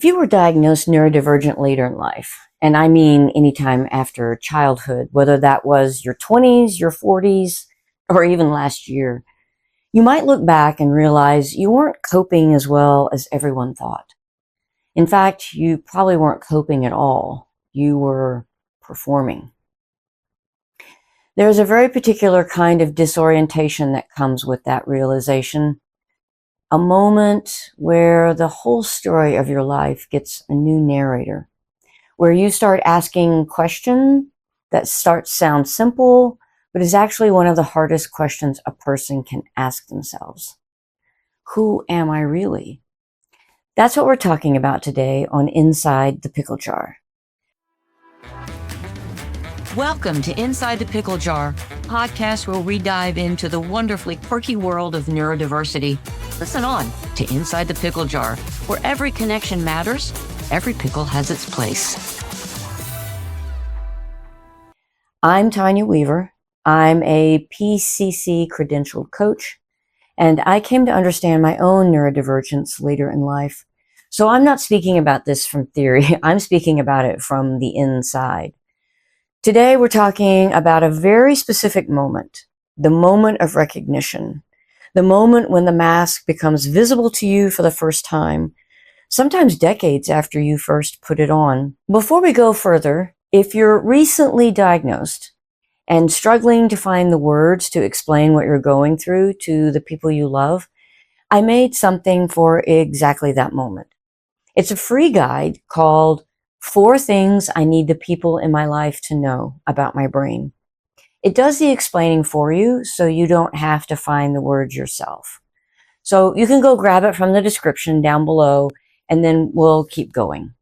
If you were diagnosed neurodivergent later in life, and I mean anytime after childhood, whether that was your 20s, your 40s, or even last year, you might look back and realize you weren't coping as well as everyone thought. In fact, you probably weren't coping at all. You were performing. There's a very particular kind of disorientation that comes with that realization. A moment where the whole story of your life gets a new narrator, where you start asking questions that sound simple, but is actually one of the hardest questions a person can ask themselves. Who am I really? That's what we're talking about today on Inside the Pickle Jar. Welcome to Inside the Pickle Jar, a podcast where we dive into the wonderfully quirky world of neurodiversity. Listen on to Inside the Pickle Jar, where every connection matters, every pickle has its place. I'm Tanya Weaver. I'm a PCC credentialed coach, and I came to understand my own neurodivergence later in life. So I'm not speaking about this from theory. I'm speaking about it from the inside. Today, we're talking about a very specific moment, the moment of recognition, the moment when the mask becomes visible to you for the first time, sometimes decades after you first put it on. Before we go further, if you're recently diagnosed and struggling to find the words to explain what you're going through to the people you love, I made something for exactly that moment. It's a free guide called 4 Things I Need the People in My Life to Know About My Brain. It does the explaining for you, so you don't have to find the words yourself. So you can go grab it from the description down below, and then we'll keep going.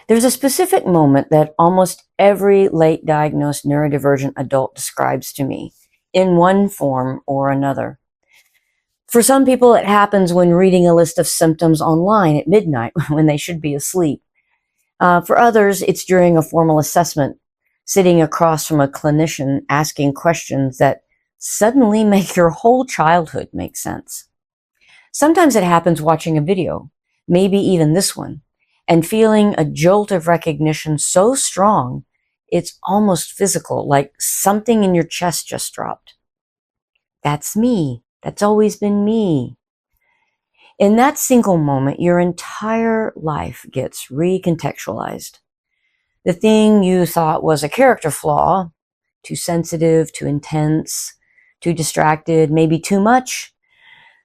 There's a specific moment that almost every late diagnosed neurodivergent adult describes to me in one form or another. For some people, it happens when reading a list of symptoms online at midnight when they should be asleep. For others, it's during a formal assessment, sitting across from a clinician asking questions that suddenly make your whole childhood make sense. Sometimes it happens watching a video, maybe even this one, and feeling a jolt of recognition so strong, it's almost physical, like something in your chest just dropped. That's me. That's always been me. In that single moment, your entire life gets recontextualized. The thing you thought was a character flaw, too sensitive, too intense, too distracted, maybe too much,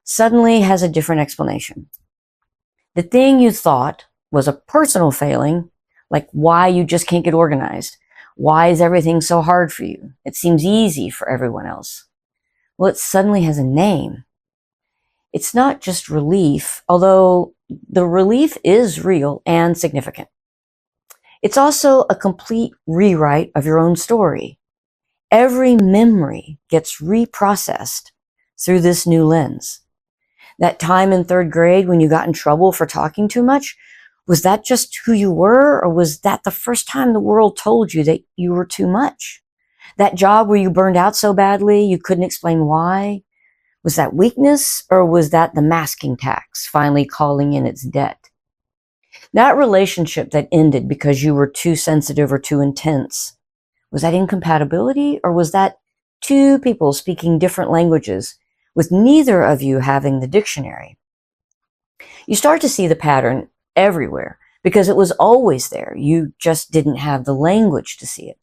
suddenly has a different explanation. The thing you thought was a personal failing, like why you just can't get organized. Why is everything so hard for you? It seems easy for everyone else. Well, it suddenly has a name. It's not just relief, although the relief is real and significant. It's also a complete rewrite of your own story. Every memory gets reprocessed through this new lens. That time in 3rd grade when you got in trouble for talking too much, was that just who you were, or was that the first time the world told you that you were too much? That job where you burned out so badly you couldn't explain why? Was that weakness, or was that the masking tax finally calling in its debt? That relationship that ended because you were too sensitive or too intense, was that incompatibility, or was that 2 people speaking different languages with neither of you having the dictionary? You start to see the pattern everywhere because it was always there. You just didn't have the language to see it.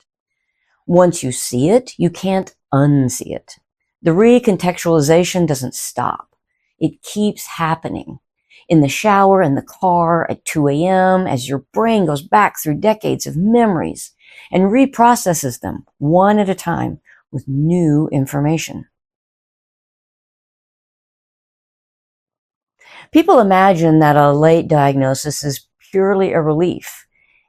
Once you see it, you can't unsee it. The recontextualization doesn't stop. It keeps happening. In the shower, in the car, at 2 a.m., as your brain goes back through decades of memories and reprocesses them one at a time with new information. People imagine that a late diagnosis is purely a relief,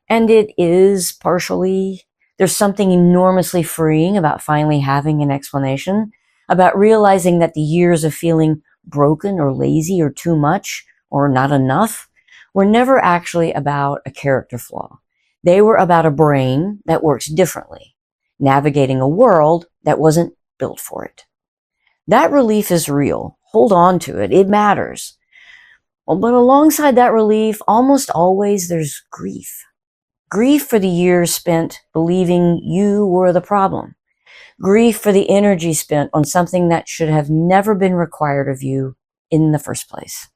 and it is partially. There's something enormously freeing about finally having an explanation, about realizing that the years of feeling broken or lazy or too much or not enough were never actually about a character flaw. They were about a brain that works differently, navigating a world that wasn't built for it. That relief is real. Hold on to it. It matters. Well, but alongside that relief, almost always there's grief. Grief for the years spent believing you were the problem. Grief for the energy spent on something that should have never been required of you in the first place.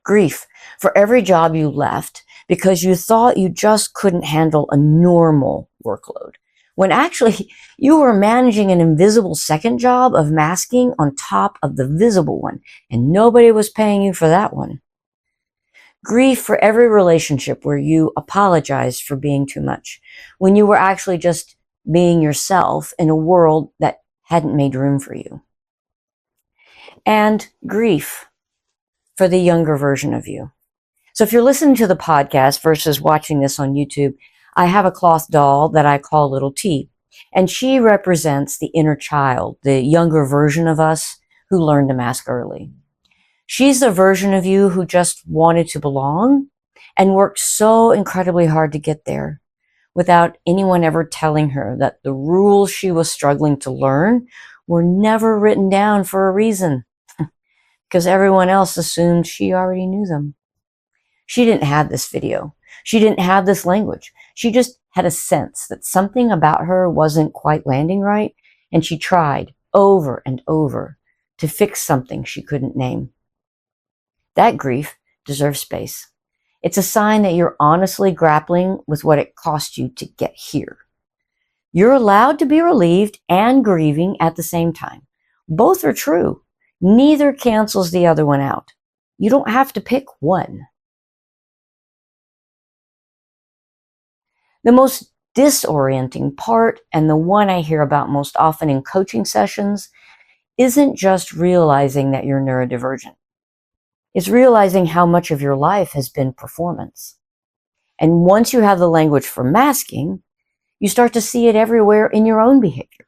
Grief for every job you left because you thought you just couldn't handle a normal workload, when actually you were managing an invisible second job of masking on top of the visible one, and nobody was paying you for that one. Grief for every relationship where you apologized for being too much, when you were actually just being yourself in a world that hadn't made room for you. And grief for the younger version of you. So if you're listening to the podcast versus watching this on YouTube, I have a cloth doll that I call Little T, and she represents the inner child, the younger version of us who learned to mask early. She's the version of you who just wanted to belong and worked so incredibly hard to get there without anyone ever telling her that the rules she was struggling to learn were never written down for a reason, because everyone else assumed she already knew them. She didn't have this video. She didn't have this language. She just had a sense that something about her wasn't quite landing right, and she tried over and over to fix something she couldn't name. That grief deserves space. It's a sign that you're honestly grappling with what it cost you to get here. You're allowed to be relieved and grieving at the same time. Both are true. Neither cancels the other one out. You don't have to pick one. The most disorienting part, and the one I hear about most often in coaching sessions, isn't just realizing that you're neurodivergent. It's realizing how much of your life has been performance. And once you have the language for masking, you start to see it everywhere in your own behavior.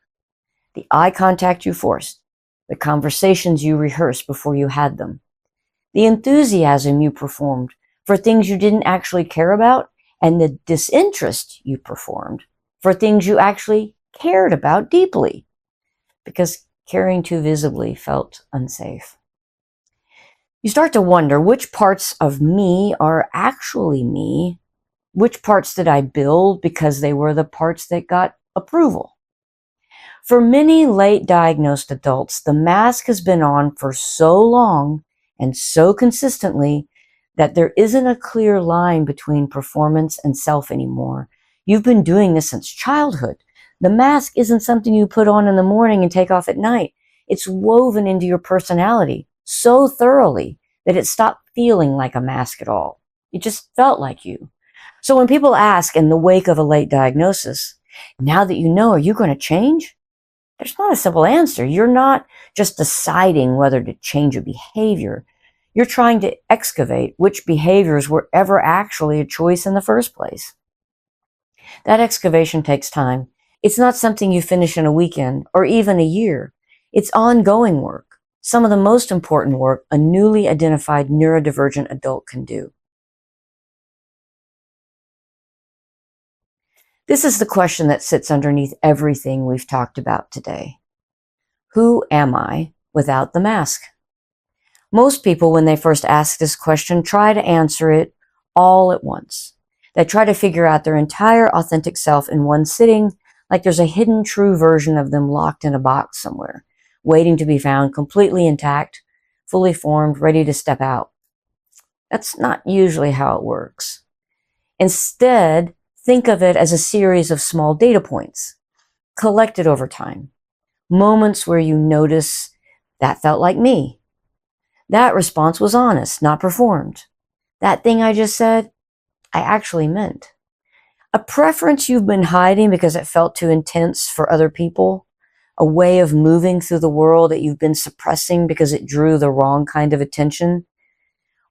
The eye contact you forced, the conversations you rehearsed before you had them, the enthusiasm you performed for things you didn't actually care about, and the disinterest you performed for things you actually cared about deeply, because caring too visibly felt unsafe. You start to wonder which parts of me are actually me, which parts did I build because they were the parts that got approval. For many late diagnosed adults, the mask has been on for so long and so consistently that there isn't a clear line between performance and self anymore. You've been doing this since childhood. The mask isn't something you put on in the morning and take off at night. It's woven into your personality so thoroughly that it stopped feeling like a mask at all. It just felt like you. So when people ask in the wake of a late diagnosis, now that you know, are you going to change? There's not a simple answer. You're not just deciding whether to change a behavior. You're trying to excavate which behaviors were ever actually a choice in the first place. That excavation takes time. It's not something you finish in a weekend or even a year. It's ongoing work, some of the most important work a newly identified neurodivergent adult can do. This is the question that sits underneath everything we've talked about today. Who am I without the mask? Most people, when they first ask this question, try to answer it all at once. They try to figure out their entire authentic self in one sitting, like there's a hidden true version of them locked in a box somewhere, waiting to be found, completely intact, fully formed, ready to step out. That's not usually how it works. Instead, think of it as a series of small data points, collected over time. Moments where you notice, that felt like me. That response was honest, not performed. That thing I just said, I actually meant. A preference you've been hiding because it felt too intense for other people. A way of moving through the world that you've been suppressing because it drew the wrong kind of attention.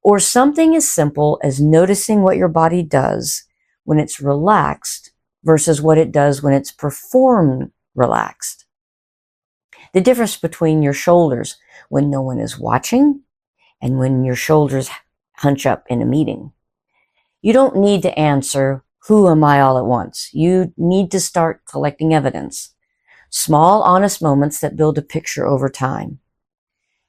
Or something as simple as noticing what your body does when it's relaxed versus what it does when it's performed relaxed. The difference between your shoulders when no one is watching and when your shoulders hunch up in a meeting. You don't need to answer, who am I all at once? You need to start collecting evidence. Small, honest moments that build a picture over time.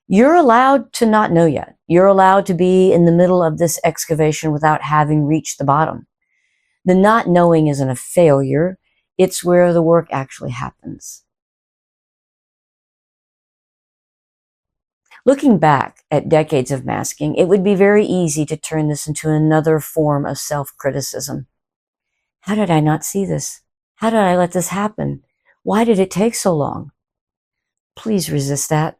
You're allowed to not know yet. You're allowed to be in the middle of this excavation without having reached the bottom. The not knowing isn't a failure. It's where the work actually happens. Looking back at decades of masking, it would be very easy to turn this into another form of self-criticism. How did I not see this? How did I let this happen? Why did it take so long? Please resist that.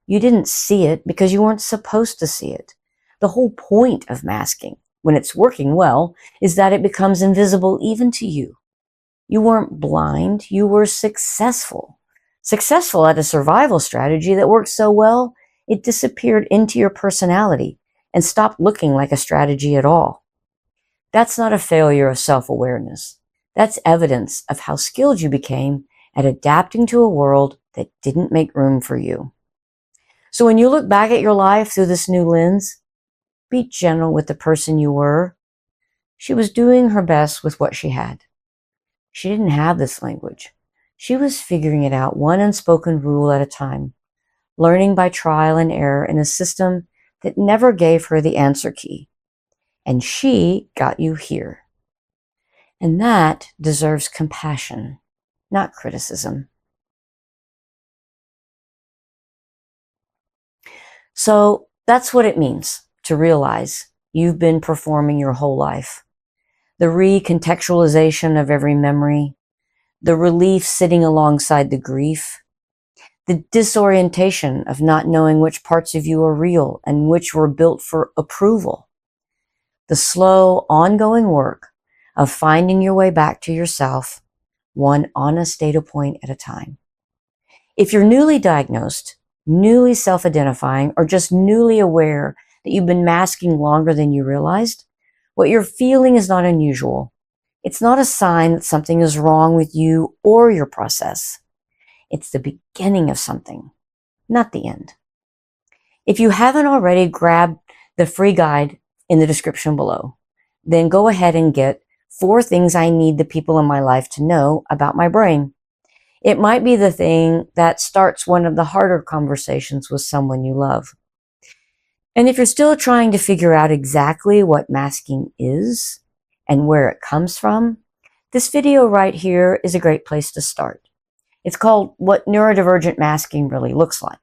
You didn't see it because you weren't supposed to see it. The whole point of masking, when it's working well, is that it becomes invisible even to you. You weren't blind, you were successful. Successful at a survival strategy that worked so well, it disappeared into your personality and stopped looking like a strategy at all. That's not a failure of self-awareness. That's evidence of how skilled you became at adapting to a world that didn't make room for you. So when you look back at your life through this new lens, be gentle with the person you were. She was doing her best with what she had. She didn't have this language. She was figuring it out one unspoken rule at a time, learning by trial and error in a system that never gave her the answer key. And she got you here. And that deserves compassion, not criticism. So that's what it means to realize you've been performing your whole life. The recontextualization of every memory, the relief sitting alongside the grief, the disorientation of not knowing which parts of you are real and which were built for approval, the slow, ongoing work of finding your way back to yourself, one honest data point at a time. If you're newly diagnosed, newly self-identifying, or just newly aware that you've been masking longer than you realized, what you're feeling is not unusual. It's not a sign that something is wrong with you or your process. It's the beginning of something, not the end. If you haven't already, grabbed the free guide in the description below. Then go ahead and get 4 things I need the people in my life to know about my brain. It might be the thing that starts one of the harder conversations with someone you love. And if you're still trying to figure out exactly what masking is and where it comes from, this video right here is a great place to start. It's called What Neurodivergent Masking Really Looks Like.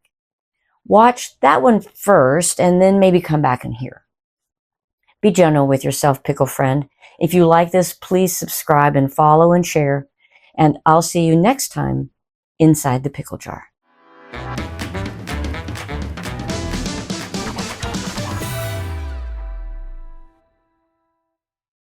Watch that one first and then maybe come back in here. Be gentle with yourself, pickle friend. If you like this, please subscribe and follow and share. And I'll see you next time inside the pickle jar.